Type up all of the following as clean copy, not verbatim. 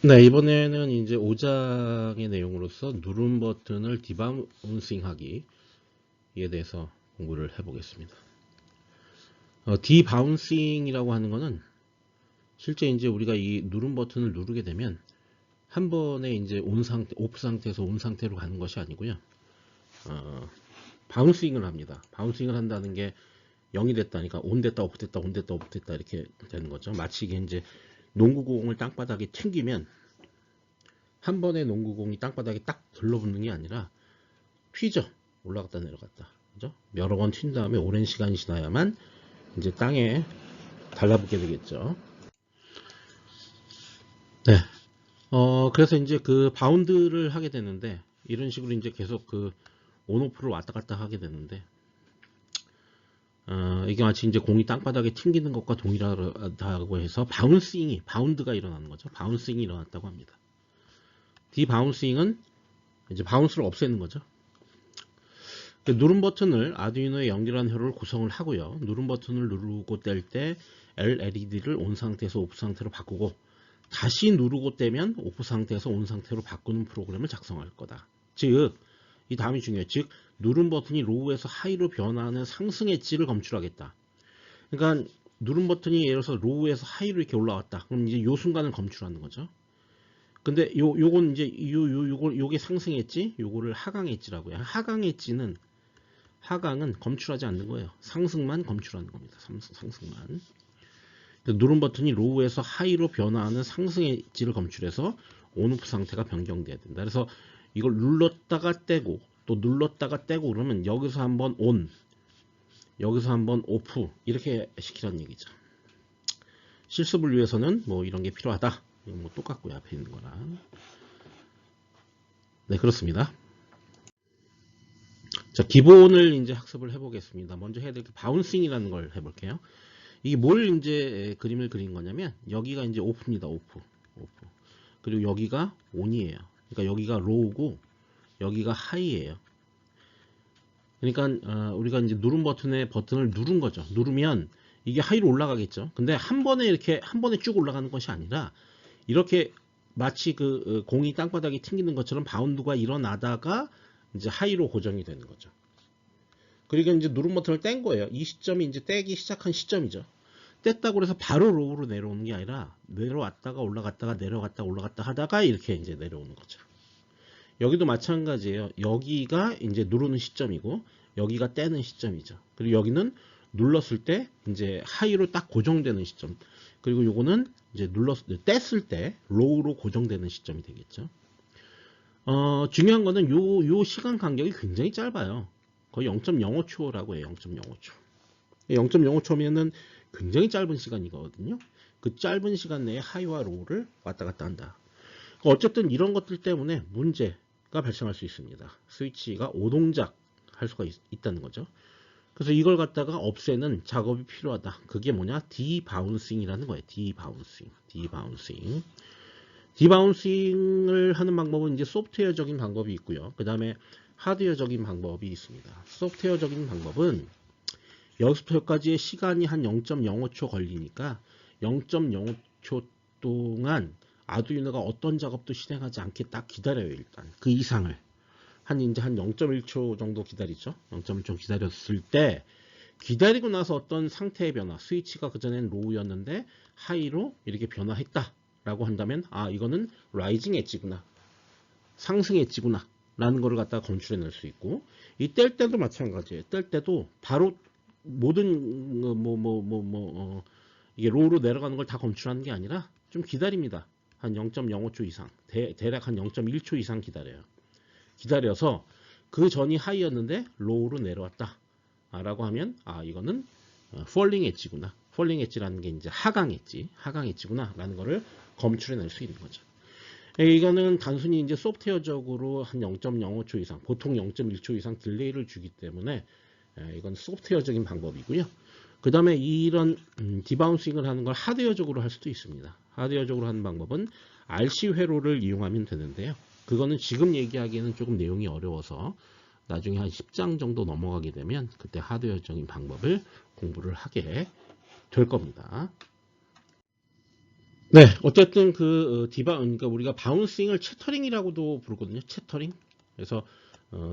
네, 이번에는 이제 5장의 내용으로서 누른 버튼을 디바운싱 하기에 대해서 공부를 해보겠습니다. 디바운싱이라고 하는 거는 실제 이제 우리가 이 누른 버튼을 누르게 되면 한 번에 이제 온 상태, 오프 상태에서 온 상태로 가는 것이 아니고요. 바운싱을 합니다. 바운싱을 한다는 게 0이 됐다니까 온 됐다, 오프 됐다, 온 됐다, 오프 됐다 이렇게 되는 거죠. 마치 이게 이제 농구공을 땅바닥에 튕기면 한 번에 농구공이 땅바닥에 딱 들러붙는 게 아니라 튀죠. 올라갔다 내려갔다. 그죠? 여러 번 튄 다음에 오랜 시간이 지나야만 이제 땅에 달라붙게 되겠죠. 네. 그래서 이제 그 바운드를 하게 되는데 이런 식으로 이제 계속 그 온오프를 왔다 갔다 하게 되는데 이게 마치 이제 공이 땅바닥에 튕기는 것과 동일하다고 해서 바운드가 일어나는 거죠. 바운싱이 일어났다고 합니다. 디바운싱은 이제 바운스를 없애는 거죠. 누른 버튼을 아두이노에 연결한 회로를 구성을 하고요. 누른 버튼을 누르고 뗄 때 LED를 온 상태에서 오프 상태로 바꾸고 다시 누르고 떼면 오프 상태에서 온 상태로 바꾸는 프로그램을 작성할 거다. 즉, 이 다음이 중요해요. 즉, 누른 버튼이 로우에서 하이로 변화하는 상승 엣지를 검출하겠다. 그러니까 누른 버튼이 예를 들어서 로우에서 하이로 이렇게 올라왔다. 그럼 이제 요 순간을 검출하는 거죠. 근데 요건 이제 요게 상승 엣지, 요거를 하강 엣지라고 해요. 하강은 검출하지 않는 거예요. 상승만 검출하는 겁니다. 상승만. 누른 버튼이 로우에서 하이로 변화하는 상승 엣지를 검출해서 온오프 상태가 변경돼야 된다. 그래서 이걸 눌렀다가 떼고 또 눌렀다가 떼고 그러면 여기서 한번 온, 여기서 한번 오프 이렇게 시키라는 얘기죠. 실습을 위해서는 뭐 이런 게 필요하다. 이건 뭐 똑같고요. 앞에 있는 거랑. 네, 그렇습니다. 자, 기본을 이제 학습을 해보겠습니다. 먼저 해야 될 게 바운싱이라는 걸 해볼게요. 이게 뭘 이제 그림을 그린 거냐면 여기가 이제 오프입니다. 오프. 그리고 여기가 온이에요. 그러니까 여기가 로우고 여기가 하이예요. 그러니까 우리가 이제 누른 버튼을 누른 거죠. 누르면 이게 하이로 올라가겠죠. 근데 한 번에 쭉 올라가는 것이 아니라 이렇게 마치 그 공이 땅바닥에 튕기는 것처럼 바운드가 일어나다가 이제 하이로 고정이 되는 거죠. 그리고 이제 누른 버튼을 뗀 거예요. 이 시점이 이제 떼기 시작한 시점이죠. 뗐다고 해서 바로 로우로 내려오는 게 아니라 내려왔다가 올라갔다가 내려갔다 올라갔다 하다가 이렇게 이제 내려오는 거죠. 여기도 마찬가지예요. 여기가 이제 누르는 시점이고 여기가 떼는 시점이죠. 그리고 여기는 눌렀을 때 이제 하이로 딱 고정되는 시점. 그리고 요거는 이제 뗐을 때 로우로 고정되는 시점이 되겠죠. 중요한 거는 요 시간 간격이 굉장히 짧아요. 거의 0.05초라고 해요. 0.05초. 0.05초면은 굉장히 짧은 시간이거든요. 그 짧은 시간 내에 하이와 로우를 왔다 갔다 한다. 어쨌든 이런 것들 때문에 문제가 발생할 수 있습니다. 스위치가 오동작 할 수가 있다는 거죠. 그래서 이걸 갖다가 없애는 작업이 필요하다. 그게 뭐냐? 디바운싱이라는 거예요. 디바운싱을 하는 방법은 이제 소프트웨어적인 방법이 있고요. 그 다음에 하드웨어적인 방법이 있습니다. 소프트웨어적인 방법은 여기서부터까지의 시간이 한 0.05초 걸리니까 0.05초 동안 아두이노가 어떤 작업도 실행하지 않게 딱 기다려요. 일단 그 이상을 이제 한 0.1초 정도 기다리죠. 0.1초 기다렸을 때 기다리고 나서 어떤 상태의 변화, 스위치가 그전엔 로우였는데 하이로 이렇게 변화했다 라고 한다면 이거는 라이징 엣지구나, 상승 엣지구나 라는 거를 갖다가 검출해낼 수 있고, 이 뗄 때도 마찬가지예요. 뗄 때도 바로 모든 이게 로우로 내려가는 걸 다 검출하는 게 아니라 좀 기다립니다. 한 0.05초 이상, 대략 한 0.1초 이상 기다려서 그 전이 하이였는데 로우로 내려왔다 라고 하면 이거는 폴링 엣지구나, 폴링 엣지라는 게 이제 하강 엣지구나 라는 거를 검출해낼 수 있는 거죠. 이거는 단순히 이제 소프트웨어적으로 한 0.05초 이상, 보통 0.1초 이상 딜레이를 주기 때문에 이건 소프트웨어적인 방법이고요. 그 다음에 이런 디바운싱을 하는 걸 하드웨어적으로 할 수도 있습니다. 하드웨어적으로 하는 방법은 RC 회로를 이용하면 되는데요. 그거는 지금 얘기하기에는 조금 내용이 어려워서 나중에 한 10장 정도 넘어가게 되면 그때 하드웨어적인 방법을 공부를 하게 될 겁니다. 네, 어쨌든 그 그러니까 우리가 바운싱을 채터링이라고도 부르거든요. 채터링. 그래서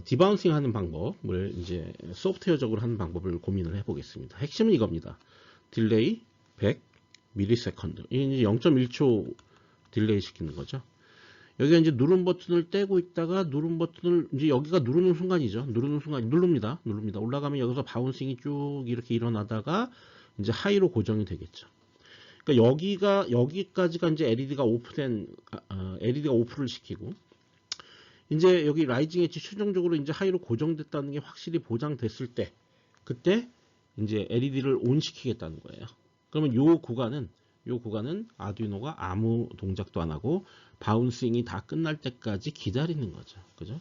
디바운싱 하는 방법을 이제 소프트웨어적으로 하는 방법을 고민을 해보겠습니다. 핵심은 이겁니다. 딜레이 100 밀리세컨드. 이게 0.1초 딜레이 시키는 거죠. 여기가 이제 누른 버튼을 떼고 있다가 누른 버튼을 이제 여기가 누르는 순간이죠. 누르는 순간 누릅니다. 누릅니다. 올라가면 여기서 바운싱이 쭉 이렇게 일어나다가 이제 하이로 고정이 되겠죠. 그러니까 여기까지가 이제 LED가 오프를 시키고 이제 여기 라이징 엣지 최종적으로 이제 하이로 고정됐다는 게 확실히 보장됐을 때 그때 이제 LED를 온 시키겠다는 거예요. 그러면 요 구간은 아두이노가 아무 동작도 안 하고 바운싱이 다 끝날 때까지 기다리는 거죠. 그죠?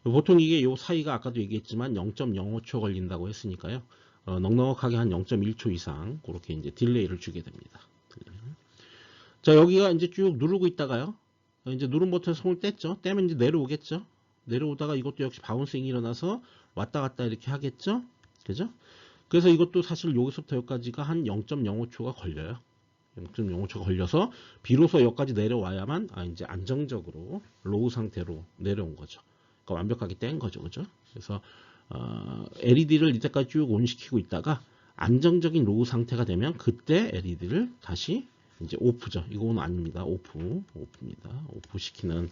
보통 이게 요 사이가 아까도 얘기했지만 0.05초 걸린다고 했으니까요. 넉넉하게 한 0.1초 이상 그렇게 이제 딜레이를 주게 됩니다. 자, 여기가 이제 쭉 누르고 있다가요. 이제 누른 버튼 손을 뗐죠. 떼면 이제 내려오겠죠. 내려오다가 이것도 역시 바운싱이 일어나서 왔다 갔다 이렇게 하겠죠. 그죠? 그래서 이것도 사실 여기서부터 여기까지가 한 0.05초가 걸려요. 0.05초가 걸려서 비로소 여기까지 내려와야만 이제 안정적으로 로우 상태로 내려온 거죠. 그러니까 완벽하게 뗀 거죠. 그죠? 그래서 LED를 이때까지 쭉 온시키고 있다가 안정적인 로우 상태가 되면 그때 LED를 다시 이제 오프죠. 이거는 아닙니다. 오프입니다. 오프 시키는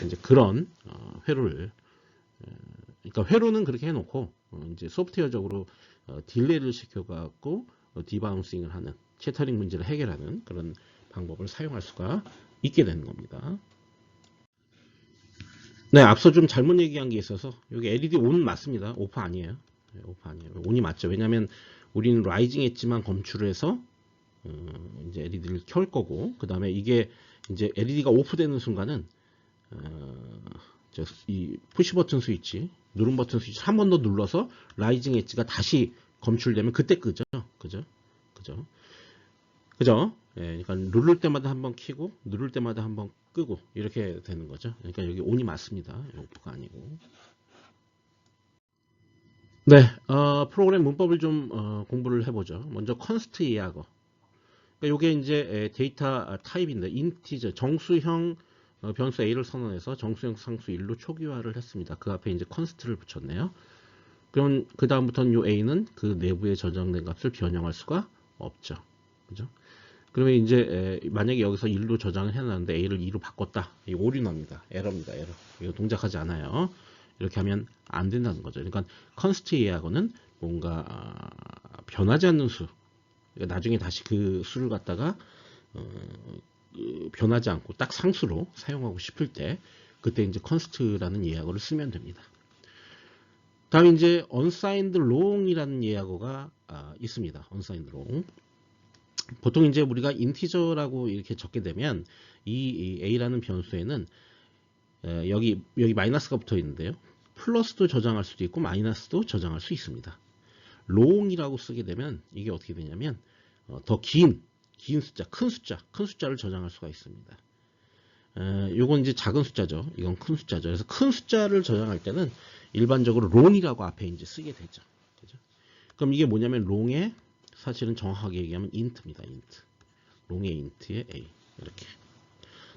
이제 그런 회로를 그러니까 회로는 그렇게 해놓고 이제 소프트웨어적으로 딜레이를 시켜갖고 디바운싱을 하는 채터링 문제를 해결하는 그런 방법을 사용할 수가 있게 되는 겁니다. 네, 앞서 좀 잘못 얘기한 게 있어서 여기 LED 온 맞습니다. 오프 아니에요. 네, 오프 아니에요. 온이 맞죠. 왜냐하면 우리는 라이징 엣지만 검출을 해서 이제 LED를 켤 거고 그 다음에 이게 이제 LED가 오프되는 순간은 이 푸시 버튼 스위치 누른 버튼 스위치 한 번 더 눌러서 라이징 엣지가 다시 검출되면 그때 끄죠. 그죠? 예, 그러니까 누를 때마다 한번 켜고 누를 때마다 한번 끄고 이렇게 되는 거죠. 그러니까 여기 온이 맞습니다. 오프가 아니고. 네, 프로그램 문법을 좀 공부를 해보죠. 먼저 컨스트 이해하고. 그러니까 요게 이제 데이터 타입인데 인티저 정수형 변수 a를 선언해서 정수형 상수 1로 초기화를 했습니다. 그 앞에 이제 컨스트를 붙였네요. 그럼 그 다음부터는 요 a는 그 내부에 저장된 값을 변형할 수가 없죠. 그죠? 그러면 이제 만약에 여기서 1로 저장을 해놨는데 a를 2로 바꿨다. 이 오류 납니다. 에러입니다. 에러. 이거 동작하지 않아요. 이렇게 하면 안 된다는 거죠. 그러니까 컨스트 이해하고는 뭔가 변하지 않는 수. 그러니까 나중에 다시 그 수를 갖다가 변하지 않고 딱 상수로 사용하고 싶을 때 그때 이제 const라는 예약어를 쓰면 됩니다. 다음 이제 unsigned long이라는 예약어가 있습니다. unsigned long. 보통 이제 우리가 인티저라고 이렇게 적게 되면 이 a라는 변수에는 여기 마이너스가 붙어 있는데요. 플러스도 저장할 수도 있고 마이너스도 저장할 수 있습니다. long이라고 쓰게 되면 이게 어떻게 되냐면 더 긴 숫자, 큰 숫자를 저장할 수가 있습니다. 요건 이제 작은 숫자죠. 이건 큰 숫자죠. 그래서 큰 숫자를 저장할 때는 일반적으로 long이라고 앞에 이제 쓰게 되죠. 그죠? 그럼 이게 뭐냐면 long의 사실은 정확하게 얘기하면 int입니다. int. long의 int의 a 이렇게.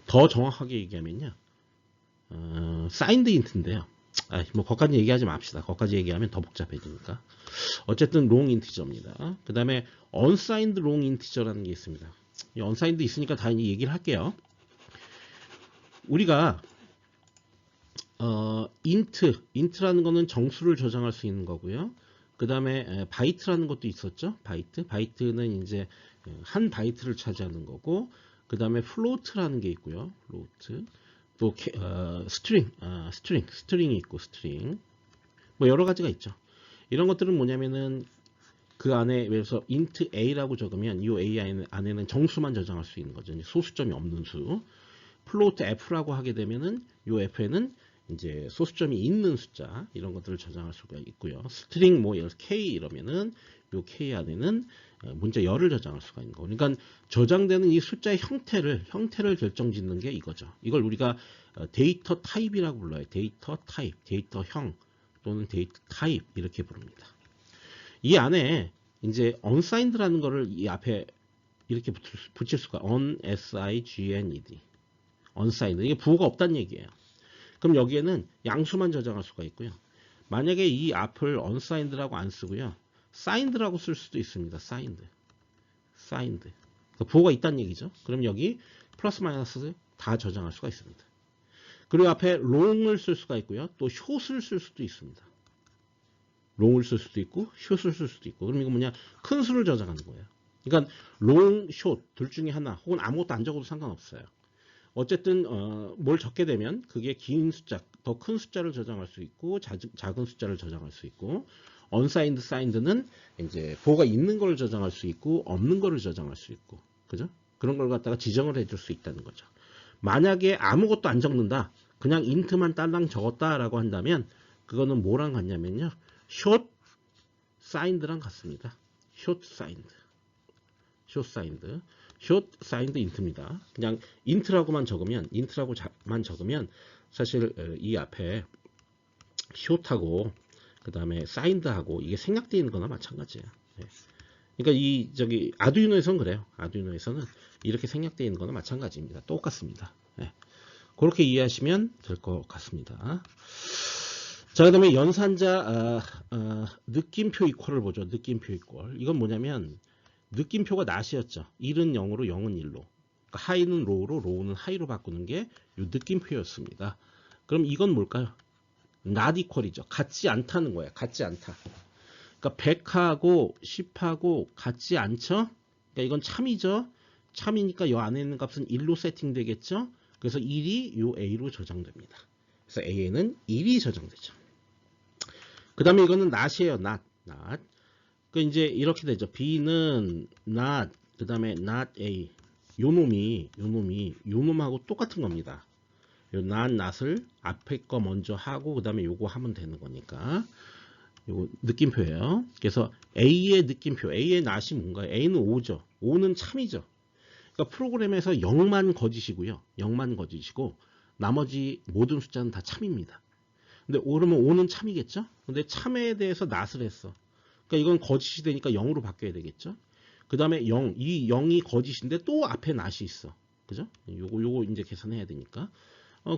더 정확하게 얘기하면요. signed int인데요. 뭐 거기까지 얘기하지 맙시다. 거기까지 얘기하면 더 복잡해지니까. 어쨌든 long integer입니다. 그 다음에 unsigned long integer라는 게 있습니다. 이 unsigned 있으니까 다 얘기를 할게요. 우리가 int라는 거는 정수를 저장할 수 있는 거고요. 그 다음에 바이트라는 것도 있었죠. 바이트는 이제 한 바이트를 차지하는 거고, 그 다음에 float라는 게 있고요. float. 또 스트링이 있고 스트링. 뭐 여러 가지가 있죠. 이런 것들은 뭐냐면은 그 안에 그래서 int a라고 적으면 이 a 안에는 정수만 저장할 수 있는 거죠. 소수점이 없는 수. float f라고 하게 되면은 이 f에는 이제 소수점이 있는 숫자 이런 것들을 저장할 수가 있고요. 스트링 뭐 예를 들어서 k 이러면은 이 k 안에는 문자 열을 저장할 수가 있는 거. 그러니까 저장되는 이 숫자의 형태를 결정짓는 게 이거죠. 이걸 우리가 데이터 타입이라고 불러요. 데이터 타입, 데이터형 또는 데이터 타입 이렇게 부릅니다. 이 안에 이제 unsigned라는 거를 이 앞에 이렇게 붙일 수가 unsigned unsigned 이게 부호가 없다는 얘기예요. 그럼 여기에는 양수만 저장할 수가 있고요. 만약에 이 앞을 unsigned라고 안 쓰고요. signed라고 쓸 수도 있습니다. signed. 그러니까 부호가 있다는 얘기죠. 그럼 여기 플러스 마이너스 다 저장할 수가 있습니다. 그리고 앞에 long을 쓸 수가 있고요. 또 short을 쓸 수도 있습니다. long을 쓸 수도 있고 short을 쓸 수도 있고. 그럼 이거 뭐냐? 큰 수를 저장하는 거예요. 그러니까 long, short 둘 중에 하나 혹은 아무것도 안 적어도 상관없어요. 어쨌든 뭘 적게 되면 그게 긴 숫자, 더 큰 숫자를 저장할 수 있고 작은 숫자를 저장할 수 있고 unsigned, signed는 이제 부호가 있는 걸 저장할 수 있고 없는 거를 저장할 수 있고 그죠? 그런 걸 갖다가 지정을 해줄 수 있다는 거죠. 만약에 아무것도 안 적는다, 그냥 int만 딸랑 적었다라고 한다면 그거는 뭐랑 같냐면요, short signed랑 같습니다. short signed int입니다. 그냥 int라고만 적으면 사실 이 앞에 short하고 그 다음에 signed하고 이게 생략되어 있는 거나 마찬가지예요. 그러니까 이 저기 아두이노에서는 그래요. 아두이노에서는 이렇게 생략되어 있는 거나 마찬가지입니다. 똑같습니다. 그렇게 이해하시면 될 것 같습니다. 자, 그 다음에 연산자 느낌표 이퀄을 보죠. 느낌표 이퀄. 이건 뭐냐면 느낌표가 not이었죠. 1은 0으로 0은 1로. 그러니까 하이는 low로 low는 high로 바꾸는 게 이 느낌표였습니다. 그럼 이건 뭘까요? not equal이죠. 같지 않다는 거예요. 같지 않다. 그러니까 100하고 10하고 같지 않죠? 그러니까 이건 참이죠. 참이니까 이 안에 있는 값은 1로 세팅되겠죠. 그래서 1이 이 A로 저장됩니다. 그래서 A에는 1이 저장되죠. 그 다음에 이거는 not이에요. not. 그 이제 이렇게 되죠. B는 not, 그 다음에 not A. 요 놈하고 똑같은 겁니다. 요 not을 앞에 거 먼저 하고 그 다음에 요거 하면 되는 거니까. 요거 느낌표예요. 그래서 A의 느낌표, A의 not이 뭔가요? A는 5죠. 5는 참이죠. 그러니까 프로그램에서 0만 거짓이고요. 0만 거짓이고 나머지 모든 숫자는 다 참입니다. 근데 그러면 5는 참이겠죠? 근데 참에 대해서 not을 했어. 그러니까 이건 거짓이 되니까 0으로 바뀌어야 되겠죠? 그 다음에 0, 이 0이 거짓인데 또 앞에 not이 있어. 그죠? 요거 이제 계산해야 되니까.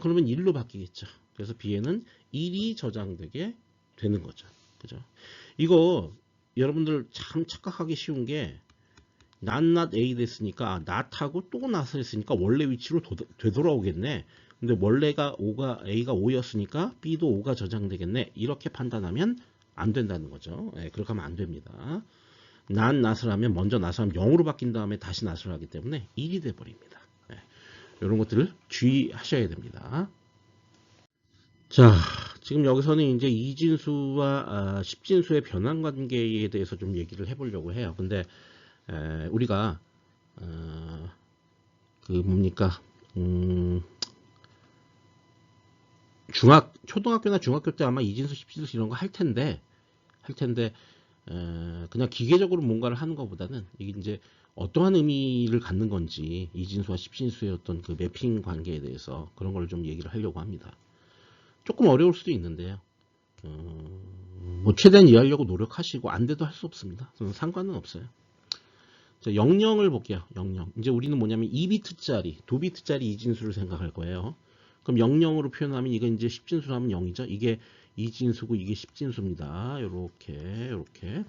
그러면 1로 바뀌겠죠. 그래서 B에는 1이 저장되게 되는 거죠. 그죠? 이거 여러분들 참 착각하기 쉬운 게 not A 됐으니까 not하고 또 not을 했으니까 원래 위치로 되돌아오겠네. 근데 원래가 A가 5였으니까 B도 5가 저장되겠네. 이렇게 판단하면 안 된다는 거죠. 그렇게 하면 안 됩니다. not을 하면 먼저 not을 하면 0으로 바뀐 다음에 다시 not을 하기 때문에 1이 돼버립니다. 이런 것들을 주의하셔야 됩니다. 자, 지금 여기서는 이제 이진수와 십진수의 변환 관계에 대해서 좀 얘기를 해보려고 해요. 근데 우리가 그 뭡니까 초등학교나 중학교 때 아마 이진수, 십진수 이런 거 할 텐데 그냥 기계적으로 뭔가를 하는 것보다는 이게 이제 어떠한 의미를 갖는 건지 이진수와 십진수의 어떤 그 매핑 관계에 대해서 그런 걸 좀 얘기를 하려고 합니다. 조금 어려울 수도 있는데요. 뭐 최대한 이해하려고 노력하시고 안 돼도 할 수 없습니다. 상관은 없어요. 자, 00을 볼게요. 00. 이제 우리는 뭐냐면 2비트짜리, 2비트짜리 이진수를 생각할 거예요. 그럼 00으로 표현하면 이건 이제 십진수로 하면 0이죠. 이게 이진수고 이게 십진수입니다. 요렇게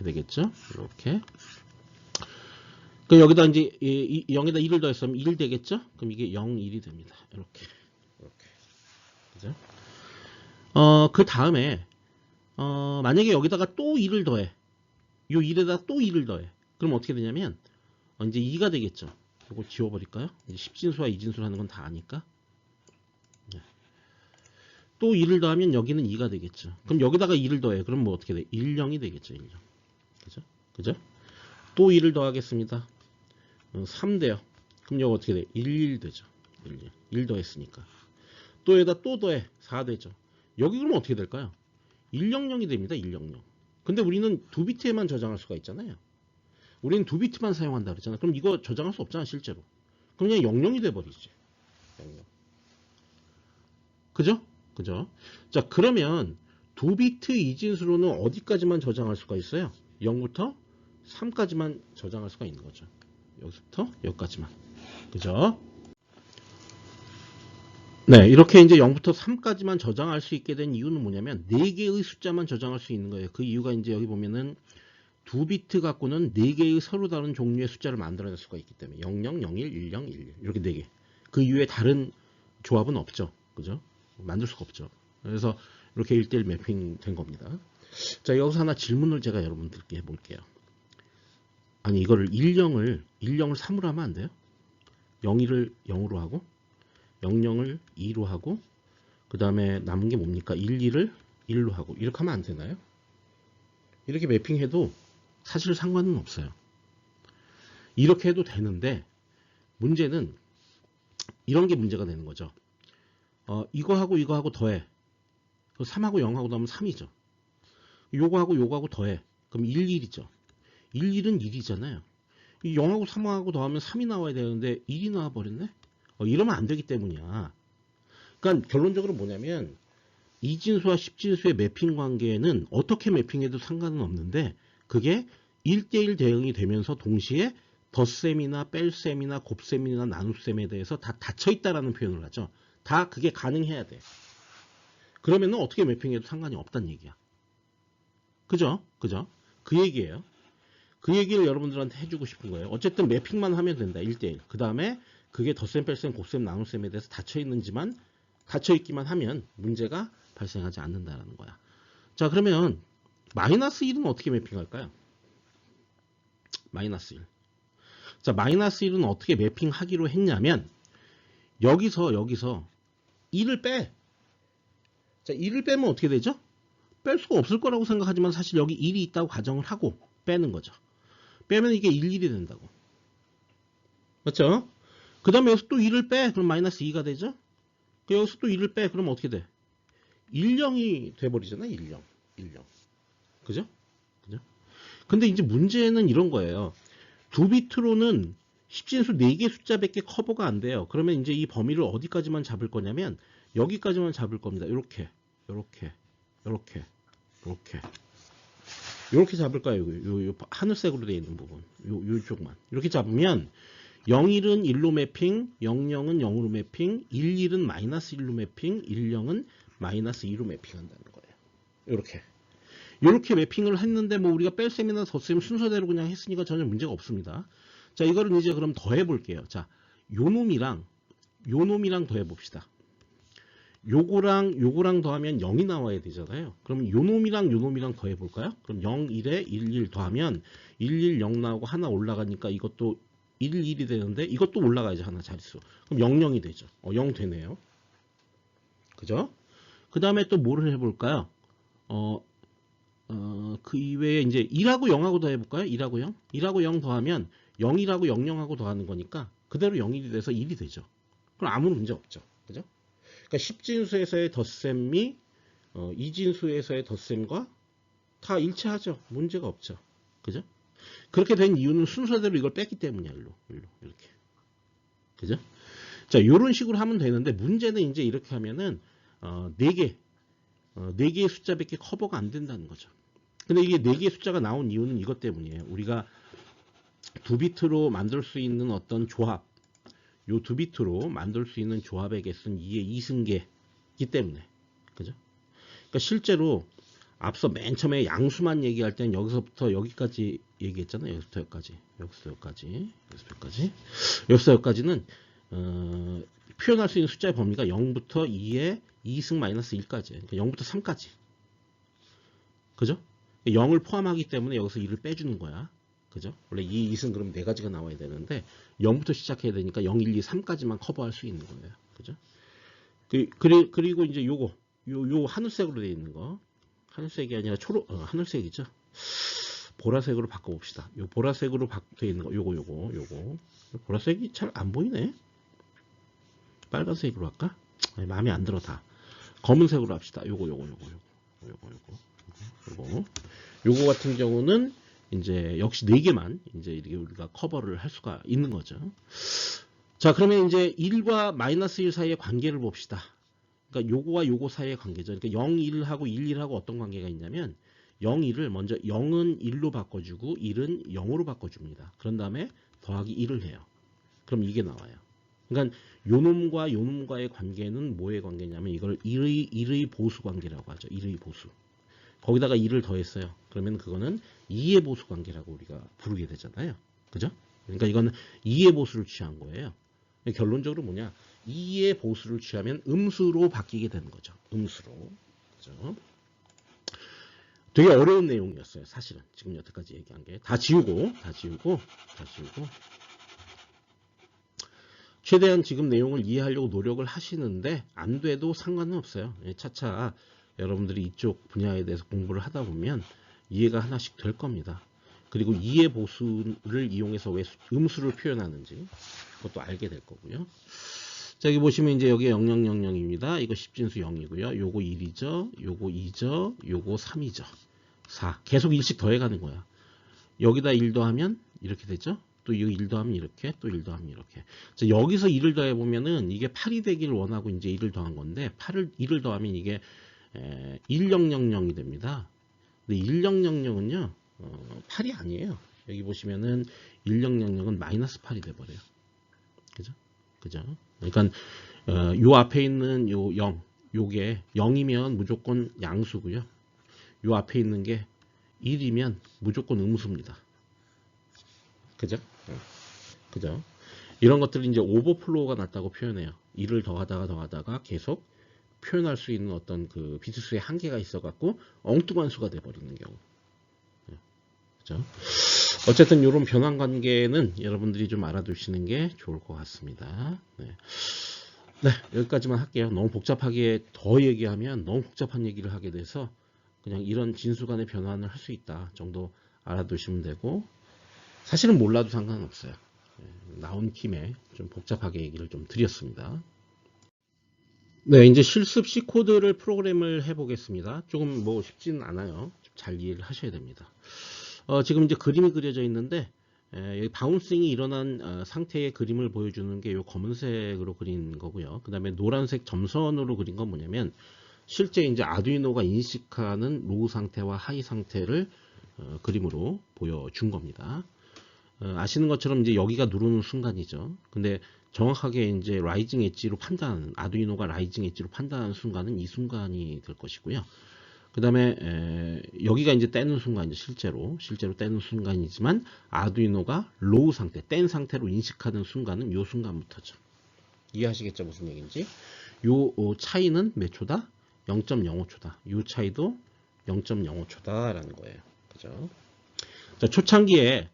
되겠죠. 이렇게. 그럼 여기다 이제 0에다 1을 더했으면 1 되겠죠. 그럼 이게 0, 1이 됩니다. 이렇게. 그죠? 그 다음에 만약에 여기다가 또 1을 더해. 요 1에다 또 1을 더해. 그럼 어떻게 되냐면 이제 2가 되겠죠. 이거 지워버릴까요? 이제 십진수와 이진수를 하는 건 다 아니까. 또 1을 더하면 여기는 2가 되겠죠. 그럼 여기다가 2를 더해. 그럼 뭐 어떻게 돼? 10이 되겠죠. 10. 그죠? 또 2를 더하겠습니다. 3 돼요. 그럼 여기 어떻게 돼? 11 되죠. 1 더했으니까. 또 여기다 또 더해. 4 되죠. 여기 그러면 어떻게 될까요? 100이 됩니다. 100. 근데 우리는 2비트에만 저장할 수가 있잖아요. 우리는 2비트만 사용한다 그랬잖아. 그럼 이거 저장할 수 없잖아, 실제로. 그럼 그냥 00이 돼버리지. 00. 그죠? 자, 그러면 2비트 이진수로는 어디까지만 저장할 수가 있어요? 0부터 3까지만 저장할 수가 있는 거죠. 여기서부터 여기까지만. 그죠? 네, 이렇게 이제 0부터 3까지만 저장할 수 있게 된 이유는 뭐냐면 4개의 숫자만 저장할 수 있는 거예요. 그 이유가 이제 여기 보면은 2비트 갖고는 4개의 서로 다른 종류의 숫자를 만들어낼 수가 있기 때문에 00, 01, 10, 11 이렇게 4개. 그 이후에 다른 조합은 없죠. 그죠? 만들 수가 없죠. 그래서 이렇게 1대1 매핑 된 겁니다. 자, 여기서 하나 질문을 제가 여러분들께 해볼게요. 아니, 이거를 10을 3으로 하면 안 돼요? 01을 0으로 하고 00을 2로 하고 그 다음에 남은 게 뭡니까? 12를 1로 하고 이렇게 하면 안 되나요? 이렇게 매핑해도 사실 상관은 없어요. 이렇게 해도 되는데 문제는 이런 게 문제가 되는 거죠. 이거하고 더해. 3하고 0하고 더하면 3이죠. 요거하고 더해. 그럼 11이죠. 11은 1이잖아요. 0하고 3하고 더하면 3이 나와야 되는데 1이 나와버렸네? 이러면 안 되기 때문이야. 그러니까 결론적으로 뭐냐면 이진수와 십진수의 매핑 관계는 어떻게 매핑해도 상관은 없는데 그게 1대1 대응이 되면서 동시에 덧셈이나 뺄셈이나 곱셈이나 나눗셈에 대해서 다 닫혀있다라는 표현을 하죠. 다 그게 가능해야 돼. 그러면은 어떻게 매핑해도 상관이 없다는 얘기야. 그죠? 그 얘기예요. 그 얘기를 여러분들한테 해주고 싶은 거예요. 어쨌든 매핑만 하면 된다. 1대1. 그 다음에 그게 덧셈, 뺄셈, 곱셈, 나눗셈에 대해서 닫혀있기만 하면 문제가 발생하지 않는다라는 거야. 자, 그러면 마이너스 1은 어떻게 매핑할까요? 마이너스 1. 자, 마이너스 1은 어떻게 매핑하기로 했냐면 여기서 1을 빼. 자, 1을 빼면 어떻게 되죠? 뺄 수가 없을 거라고 생각하지만 사실 여기 1이 있다고 가정을 하고 빼는 거죠. 빼면 이게 1이 된다고. 맞죠? 그 다음에 여기서 또 1을 빼. 그럼 마이너스 2가 되죠? 여기서 또 1을 빼. 그럼 어떻게 돼? 10이 돼버리잖아. 10. 그죠? 근데 이제 문제는 이런 거예요. 2비트로는 십진수 4개 숫자밖에 커버가 안 돼요. 그러면 이제 이 범위를 어디까지만 잡을 거냐면 여기까지만 잡을 겁니다. 이렇게 잡을 거예요. 요 하늘색으로 되어 있는 부분. 요쪽만. 이렇게 잡으면 01은 1로 매핑, 00은 0으로 매핑, 11은 마이너스 1로 매핑, 10은 마이너스 2로 매핑한다는 거예요. 이렇게 매핑을 했는데 뭐 우리가 뺄셈이나 덧셈 순서대로 그냥 했으니까 전혀 문제가 없습니다. 자, 이거를 이제 그럼 더해 볼게요. 자, 요 놈이랑 더해 봅시다. 요거랑 더하면 0이 나와야 되잖아요. 그럼 요 놈이랑 더해 볼까요? 그럼 0, 1에 1 더하면 1, 0 나오고 하나 올라가니까 이것도 1이 되는데 이것도 올라가야지 하나 자릿수. 그럼 0이 되죠. 0 되네요. 그죠? 그 다음에 또 뭐를 해볼까요? 그 이외에 이제 1하고 0하고 더해볼까요? 1하고 0? 1하고 0 더하면 0이라고 00하고 더하는 거니까 그대로 0이 돼서 1이 되죠. 그럼 아무 문제 없죠. 그죠? 그러니까 십진수에서의 덧셈이 이진수에서의 덧셈과 다 일치하죠. 문제가 없죠. 그죠? 그렇게 된 이유는 순서대로 이걸 뺐기 때문이야. 일로 이렇게. 그죠? 자, 이런 식으로 하면 되는데 문제는 이제 이렇게 하면은 4개의 숫자밖에 커버가 안 된다는 거죠. 근데 이게 4개의 숫자가 나온 이유는 이것 때문이에요. 우리가 2비트로 만들 수 있는 어떤 조합, 요 2비트로 만들 수 있는 조합의 개수는 2의 2승계이기 때문에. 그죠? 그러니까 실제로 앞서 맨 처음에 양수만 얘기할 때는 여기서부터 여기까지 얘기했잖아요. 여기서부터 여기까지는 표현할 수 있는 숫자의 범위가 0부터 2의 2승 마이너스 1까지. 그러니까 0부터 3까지. 그죠? 0을 포함하기 때문에 여기서 1을 빼주는 거야. 그죠? 원래 2승 그럼 4가지가 나와야 되는데 0부터 시작해야 되니까 0, 1, 2, 3까지만 커버할 수 있는 거예요. 그죠? 그리고 이제 요 하늘색으로 되어 있는 거. 하늘색이 아니라 하늘색이죠. 보라색으로 바꿔봅시다. 요 보라색으로 되어 있는 거. 요거. 보라색이 잘 안 보이네. 빨간색으로 할까? 아니, 마음에 안 들어 다. 검은색으로 합시다. 요거 같은 경우는 이제 역시 4개만 이제 이렇게 우리가 커버를 할 수가 있는 거죠. 자, 그러면 이제 1과 마이너스 1 사이의 관계를 봅시다. 그러니까 요거와 요거 사이의 관계죠. 그러니까 0, 1하고 1, 1하고 어떤 관계가 있냐면 0, 1을 먼저 0은 1로 바꿔주고 1은 0으로 바꿔줍니다. 그런 다음에 더하기 1을 해요. 그럼 이게 나와요. 그러니까 요놈과 요놈과의 관계는 뭐의 관계냐면 이걸 1의 보수 관계라고 하죠. 1의 보수. 거기다가 2를 더했어요. 그러면 그거는 2의 보수 관계라고 우리가 부르게 되잖아요. 그죠? 그러니까 이건 2의 보수를 취한 거예요. 결론적으로 뭐냐? 2의 보수를 취하면 음수로 바뀌게 되는 거죠. 음수로. 그죠? 되게 어려운 내용이었어요. 사실은. 지금 여태까지 얘기한 게. 다 지우고. 최대한 지금 내용을 이해하려고 노력을 하시는데 안 돼도 상관은 없어요. 차차 여러분들이 이쪽 분야에 대해서 공부를 하다 보면 이해가 하나씩 될 겁니다. 그리고 이해 보수를 이용해서 왜 음수를 표현하는지 그것도 알게 될 거고요. 자, 여기 보시면 이제 여기 0000입니다. 이거 10진수 0이고요. 요거 1이죠. 요거 2죠. 요거 3이죠. 4. 계속 1씩 더해가는 거야. 여기다 1 더하면 이렇게 되죠. 또 이거 1 더하면 이렇게, 또 1 더하면 이렇게. 자, 여기서 1을 더해보면은 이게 8이 되길 원하고 이제 1을 더한 건데 1을 더하면 이게 1000이 됩니다. 근데 1000은요 8이 아니에요. 여기 보시면은 1000은 마이너스 8이 돼버려요. 그죠? 그러니까 요 앞에 있는 요 0, 요게 0이면 무조건 양수고요. 요 앞에 있는 게 1이면 무조건 음수입니다. 그죠? 그죠? 이런 것들이 이제 오버플로우가 났다고 표현해요. 1을 더하다가 계속 표현할 수 있는 어떤 그 비트수의 한계가 있어갖고 엉뚱한 수가 돼버리는 경우. 그죠? 어쨌든 이런 변환 관계는 여러분들이 좀 알아두시는 게 좋을 것 같습니다. 네, 여기까지만 할게요. 너무 복잡하게 더 얘기하면 너무 복잡한 얘기를 하게 돼서 그냥 이런 진수 간의 변환을 할 수 있다 정도 알아두시면 되고, 사실은 몰라도 상관없어요. 나온 김에 좀 복잡하게 얘기를 좀 드렸습니다. 네, 이제 실습 C코드를 프로그램을 해보겠습니다. 조금 뭐 쉽지는 않아요. 잘 이해를 하셔야 됩니다. 지금 이제 그림이 그려져 있는데, 여기 바운싱이 일어난 상태의 그림을 보여주는 게 이 검은색으로 그린 거고요. 그 다음에 노란색 점선으로 그린 건 뭐냐면, 실제 이제 아두이노가 인식하는 로우 상태와 하이 상태를 그림으로 보여준 겁니다. 아시는 것처럼 이제 여기가 누르는 순간이죠. 근데 정확하게 이제 라이징 엣지로 판단하는, 아두이노가 라이징 엣지로 판단하는 순간은 이 순간이 될 것이고요. 그 다음에 여기가 이제 떼는 순간이죠. 실제로 떼는 순간이지만 아두이노가 로우 상태, 뗀 상태로 인식하는 순간은 이 순간부터죠. 이해하시겠죠? 무슨 얘기인지. 요 차이는 몇 초다? 0.05초다. 요 차이도 0.05초다라는 거예요. 그죠? 자, 초창기에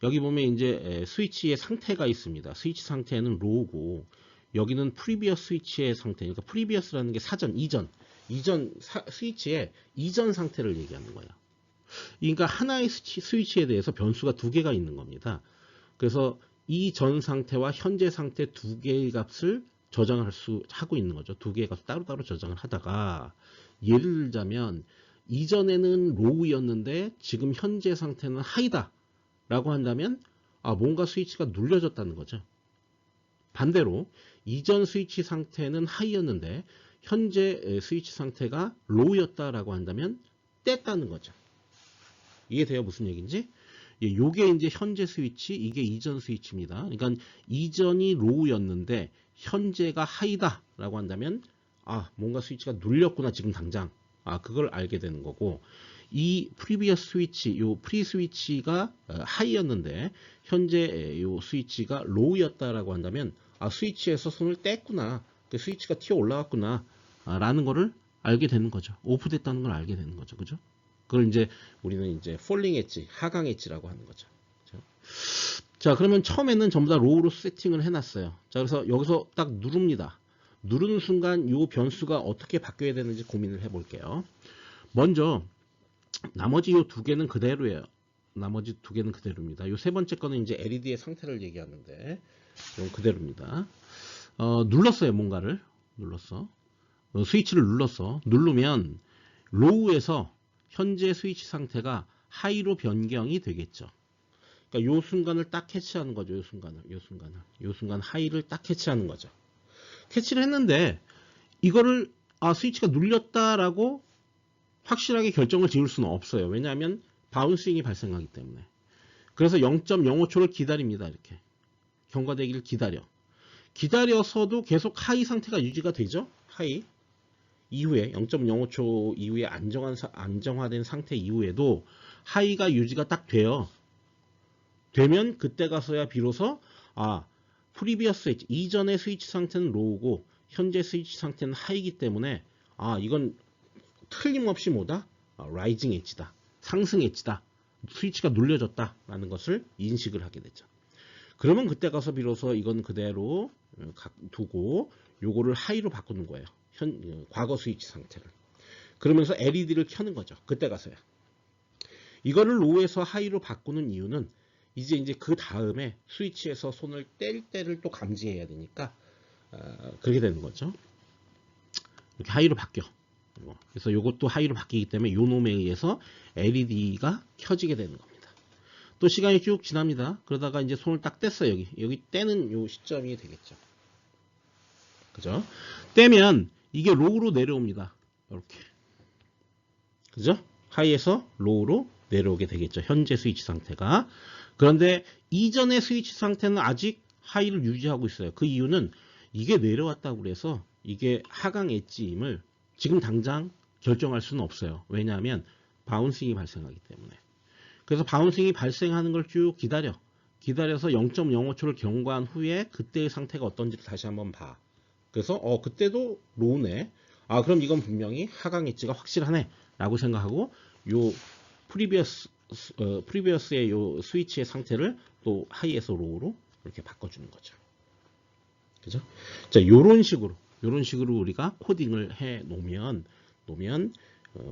여기 보면 이제 스위치의 상태가 있습니다. 스위치 상태는 로우고, 여기는 프리비어스 스위치의 상태. 그러니까 프리비어스라는 게 사전, 이전 스위치의 이전 상태를 얘기하는 거예요. 그러니까 하나의 스위치에 대해서 변수가 두 개가 있는 겁니다. 그래서 이 전 상태와 현재 상태 두 개의 값을 저장을 하고 있는 거죠. 두 개의 값을 따로따로 저장을 하다가, 예를 들자면 이전에는 로우였는데 지금 현재 상태는 하이다 라고 한다면 뭔가 스위치가 눌려졌다는 거죠. 반대로 이전 스위치 상태는 하이였는데 현재 스위치 상태가 로우였다라고 한다면 뗐다는 거죠. 이해돼요? 무슨 얘기인지? 요게 이제 현재 스위치, 이게 이전 스위치입니다. 그러니까 이전이 로우였는데 현재가 하이다라고 한다면 뭔가 스위치가 눌렸구나 지금 당장. 그걸 알게 되는 거고, 이 프리비어스 스위치, 요 프리 스위치가 하이였는데 현재 요 스위치가 로우였다라고 한다면 스위치에서 손을 뗐구나, 그 스위치가 튀어 올라갔구나 라는 거를 알게 되는 거죠. 오프됐다는 걸 알게 되는 거죠. 그죠? 그걸 이제 우리는 이제 폴링 엣지, 하강 엣지라고 하는 거죠. 그죠? 자, 그러면 처음에는 전부 다 로우로 세팅을 해놨어요. 자, 그래서 여기서 딱 누릅니다. 누르는 순간 요 변수가 어떻게 바뀌어야 되는지 고민을 해볼게요. 먼저 나머지 요 두 개는 그대로예요. 나머지 두 개는 그대로입니다. 요 세 번째 거는 이제 LED의 상태를 얘기하는데 이건 그대로입니다. 눌렀어요. 뭔가를 눌렀어. 스위치를 눌렀어. 누르면 로우에서 현재 스위치 상태가 하이로 변경이 되겠죠. 그러니까 요 순간을 딱 캐치하는 거죠. 요 순간 하이를 딱 캐치하는 거죠. 캐치를 했는데 이거를 스위치가 눌렸다라고 확실하게 결정을 지을 수는 없어요. 왜냐하면 바운싱이 발생하기 때문에. 그래서 0.05초를 기다립니다. 이렇게 경과되기를 기다려서도 계속 하이 상태가 유지가 되죠. 하이 이후에 0.05초 이후에 안정화된 상태 이후에도 하이가 유지가 딱 돼요. 되면 그때 가서야 비로소 프리비어스 엣지 이전의 스위치 상태는 로우고 현재 스위치 상태는 하이기 때문에 이건 틀림없이 뭐다? 라이징 엣지다. 상승 엣지다. 스위치가 눌려졌다 라는 것을 인식을 하게 되죠. 그러면 그때 가서 비로소 이건 그대로 두고 요거를 하이로 바꾸는 거예요. 과거 스위치 상태를. 그러면서 LED를 켜는 거죠. 그때 가서야. 이거를 로우에서 하이로 바꾸는 이유는 이제 그 다음에 스위치에서 손을 뗄 때를 또 감지해야 되니까 그렇게 되는 거죠. 이렇게 하이로 바뀌어. 그래서 이것도 하이로 바뀌기 때문에 요 놈에 의해서 LED가 켜지게 되는 겁니다. 또 시간이 쭉 지납니다. 그러다가 이제 손을 딱 뗐어요. 여기 떼는 요 시점이 되겠죠. 그죠? 떼면 이게 로우로 내려옵니다. 이렇게. 그죠? 하이에서 로우로 내려오게 되겠죠. 현재 스위치 상태가. 그런데 이전의 스위치 상태는 아직 하이를 유지하고 있어요. 그 이유는 이게 내려왔다고 그래서 이게 하강 엣지임을 지금 당장 결정할 수는 없어요. 왜냐하면 바운싱이 발생하기 때문에. 그래서 바운싱이 발생하는 걸 쭉 기다려서 0.05초를 경과한 후에 그때의 상태가 어떤지를 다시 한번 봐. 그래서 그때도 로우네. 그럼 이건 분명히 하강 엣지가 확실하네 라고 생각하고 요 프리비어스의 요 스위치의 상태를 또 하이에서 로우로 이렇게 바꿔주는 거죠. 그죠? 자, 요런 식으로 우리가 코딩을 해 놓으면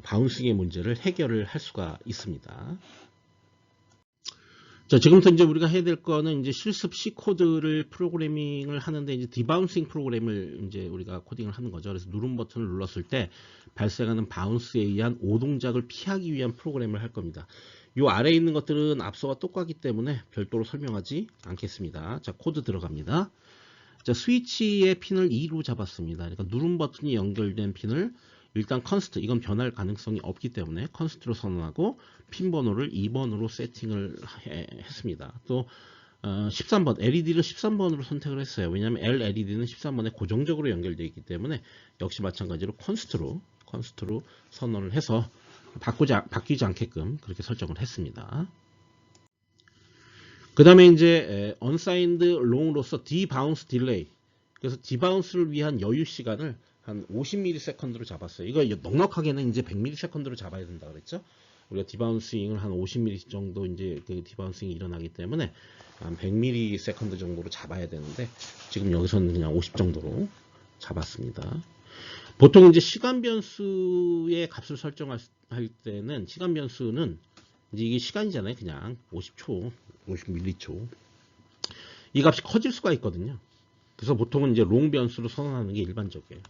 바운싱의 문제를 해결을 할 수가 있습니다. 자, 지금부터 이제 우리가 해야 될 거는 이제 실습 C 코드를 프로그래밍을 하는데 이제 디바운싱 프로그램을 이제 우리가 코딩을 하는 거죠. 그래서 누른 버튼을 눌렀을 때 발생하는 바운스에 의한 오동작을 피하기 위한 프로그램을 할 겁니다. 요 아래에 있는 것들은 앞서와 똑같기 때문에 별도로 설명하지 않겠습니다. 자, 코드 들어갑니다. 자, 스위치의 핀을 2로 잡았습니다. 그러니까 누른 버튼이 연결된 핀을 일단 컨스트, 이건 변할 가능성이 없기 때문에 컨스트로 선언하고 핀 번호를 2번으로 세팅을 했습니다. 또 13번, LED를 13번으로 선택을 했어요. 왜냐하면 LED는 13번에 고정적으로 연결되어 있기 때문에 역시 마찬가지로 컨스트로 선언을 해서 바뀌지 않게끔 그렇게 설정을 했습니다. 그 다음에 이제 unsigned long로서 debounce delay, 그래서 디바운스를 위한 여유 시간을 한 50ms로 잡았어요. 이거 넉넉하게는 이제 100ms로 잡아야 된다 그랬죠. 우리가 디바운싱을 한 50ms 정도 이제 그 디바운싱이 일어나기 때문에 한 100ms 정도로 잡아야 되는데 지금 여기서는 그냥 50 정도로 잡았습니다. 보통 이제 시간 변수의 값을 설정할 때는 시간 변수는 이제 이게 시간이잖아요. 그냥 50초, 50m초. 이 값이 커질 수가 있거든요. 그래서 보통은 이제 롱 변수로 선언하는 게 일반적이에요.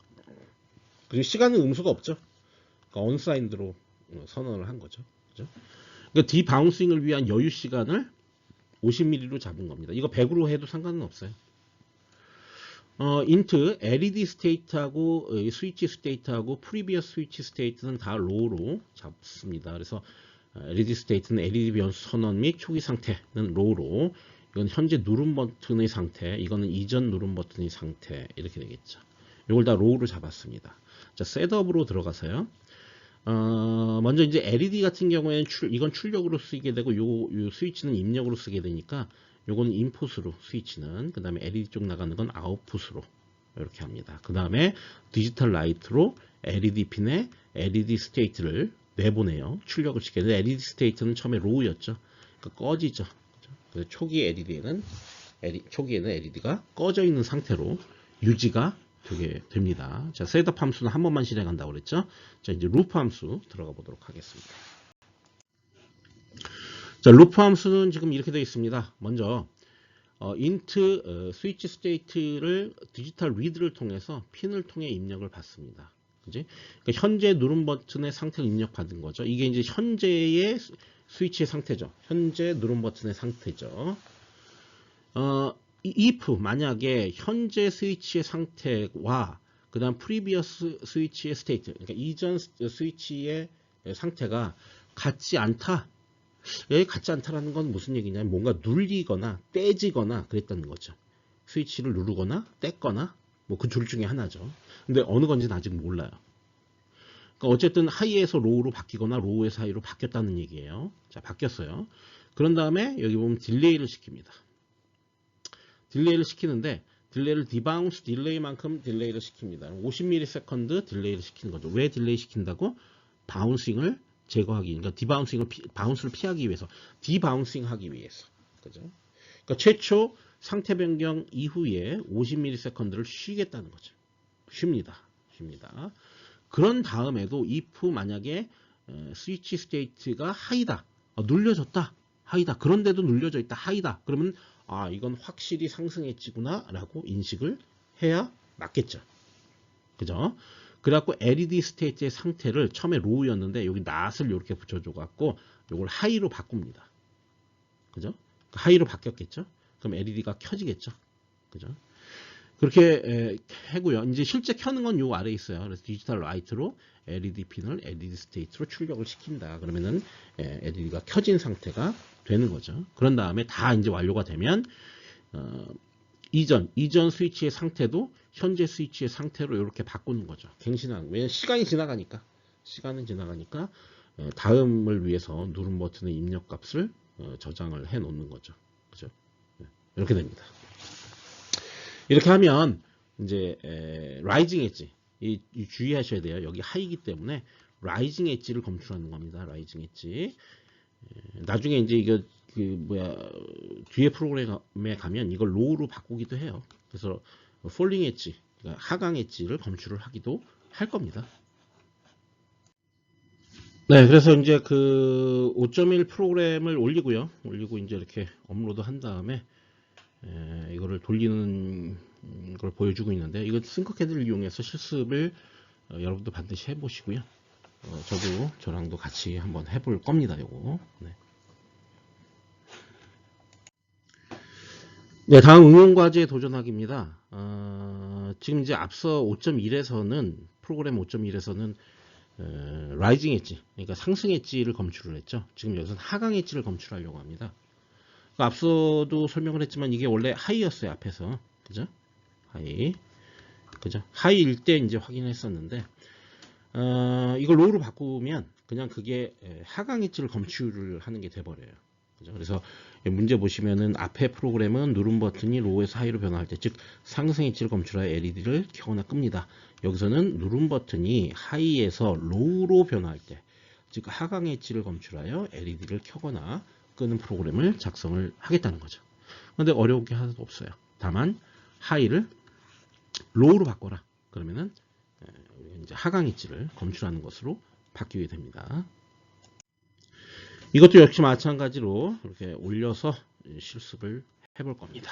그리고 시간은 음수가 없죠. 그러니까 언사인드로 선언을 한 거죠. 그죠? 그러니까 디바운싱을 위한 여유 시간을 50ml로 잡은 겁니다. 이거 100으로 해도 상관은 없어요. int LED 스테이트하고 스위치 스테이트하고 프리비어스 스위치 스테이트는 다 로우로 잡습니다. 그래서 LED 스테이트는 LED 변수 선언 및 초기 상태는 로우로, 이건 현재 누른 버튼의 상태, 이거는 이전 누른 버튼의 상태, 이렇게 되겠죠. 이걸 다 로우로 잡았습니다. 자, 셋업으로 들어가서요. 먼저 이제 LED 같은 경우에는 이건 출력으로 쓰게 되고 요 스위치는 입력으로 쓰게 되니까 요거는 인풋으로 스위치는, 그 다음에 LED 쪽 나가는 건 아웃풋으로 이렇게 합니다. 그 다음에 디지털 라이트로 LED 핀에 LED 스테이트를 내보내요. 출력을 시켜야 돼. LED 스테이트는 처음에 로우였죠. 그러니까 꺼지죠. 그래서 초기에는 LED가 꺼져 있는 상태로 유지가 되게 됩니다. 자, 셋업 함수는 한 번만 실행한다고 그랬죠. 자, 이제 루프 함수 들어가 보도록 하겠습니다. 자, 루프 함수는 지금 이렇게 되어 있습니다. 먼저 int 스위치 스테이트를 디지털 리드를 통해서 핀을 통해 입력을 받습니다. 그지? 그러니까 현재 누른 버튼의 상태를 입력받은 거죠. 이게 이제 현재의 스위치의 상태죠. 현재 누른 버튼의 상태죠. if 만약에 현재 스위치의 상태와 그 다음 previous 스위치의 스테이트, 그러니까 이전 스위치의 상태가 같지 않다. 여기 같지 않다라는 건 무슨 얘기냐면 뭔가 눌리거나 떼지거나 그랬다는 거죠. 스위치를 누르거나 뗐거나 뭐 그 둘 중에 하나죠. 근데 어느 건지는 아직 몰라요. 그러니까 어쨌든 하이에서 로우로 바뀌거나 로우에서 하이로 바뀌었다는 얘기예요. 자, 바뀌었어요. 그런 다음에 여기 보면 딜레이를 시킵니다. 딜레이를 시키는데 딜레이를 디바운스 딜레이만큼 딜레이를 시킵니다. 50ms 딜레이를 시키는 거죠. 왜 딜레이 시킨다고? 바운싱을 제거하기, 그러니까 바운스를 피하기 위해서, 디바운싱 하기 위해서. 그죠? 그러니까 최초 상태 변경 이후에 50ms를 쉬겠다는 거죠. 쉽니다. 그런 다음에도 if 만약에 스위치 스테이트가 하이다, 눌려졌다, 하이다, 그런데도 눌려져 있다, 하이다, 그러면 이건 확실히 상승 엣지구나 라고 인식을 해야 맞겠죠. 그죠? 그래갖고 LED 스테이트의 상태를 처음에 로우였는데 여기 낫을 이렇게 붙여줘 갖고 이걸 하이로 바꿉니다. 그죠? 하이로 바뀌었겠죠? 그럼 LED가 켜지겠죠? 그죠? 그렇게 하고요. 이제 실제 켜는 건 요 아래에 있어요. 그래서 디지털 라이트로 LED 핀을 LED 스테이트로 출력을 시킨다. 그러면은 LED가 켜진 상태가 되는 거죠. 그런 다음에 다 이제 완료가 되면 이전 스위치의 상태도 현재 스위치의 상태로 이렇게 바꾸는 거죠. 갱신하는. 왜냐면 시간은 지나가니까 다음을 위해서 누른 버튼의 입력 값을 저장을 해 놓는 거죠. 그죠? 이렇게 됩니다. 이렇게 하면 이제 라이징 엣지 주의하셔야 돼요. 여기 하이기 때문에 라이징 엣지를 검출하는 겁니다. 라이징 엣지. 나중에 이제 이거 뒤에 프로그램에 가면 이걸 로우로 바꾸기도 해요. 그래서 폴링 엣지, 그러니까 하강 엣지를 검출을 하기도 할 겁니다. 네, 그래서 이제 그 5.1 프로그램을 올리고 이제 이렇게 업로드 한 다음에 이거를 돌리는 걸 보여주고 있는데, 이거 싱크캐드를 이용해서 실습을 여러분도 반드시 해보시고요. 저랑도 같이 한번 해볼 겁니다. 요거. 네, 다음 응용 과제에 도전하기입니다. 지금 이제 앞서 5.1에서는 프로그램 5.1에서는 라이징 엣지, 그러니까 상승 엣지를 검출을 했죠. 지금 여기서는 하강 엣지를 검출하려고 합니다. 그러니까 앞서도 설명을 했지만 이게 원래 하이였어요, 앞에서. 그죠? 하이. 그죠? 하이일 때 이제 확인했었는데, 이걸 로우로 바꾸면 그냥 그게 하강 엣지를 검출을 하는 게 돼버려요. 그죠? 그래서 문제 보시면은 앞에 프로그램은 누른 버튼이 로우에서 하이로 변화할 때, 즉 상승 엣지를 검출하여 LED를 켜거나 끕니다. 여기서는 누른 버튼이 하이에서 로우로 변화할 때, 즉 하강 엣지를 검출하여 LED를 켜거나 끄는 프로그램을 작성을 하겠다는 거죠. 그런데 어려운 게 하나도 없어요. 다만 하이를 로우로 바꿔라. 그러면은 이제 하강 엣지를 검출하는 것으로 바뀌게 됩니다. 이것도 역시 마찬가지로 이렇게 올려서 실습을 해볼 겁니다.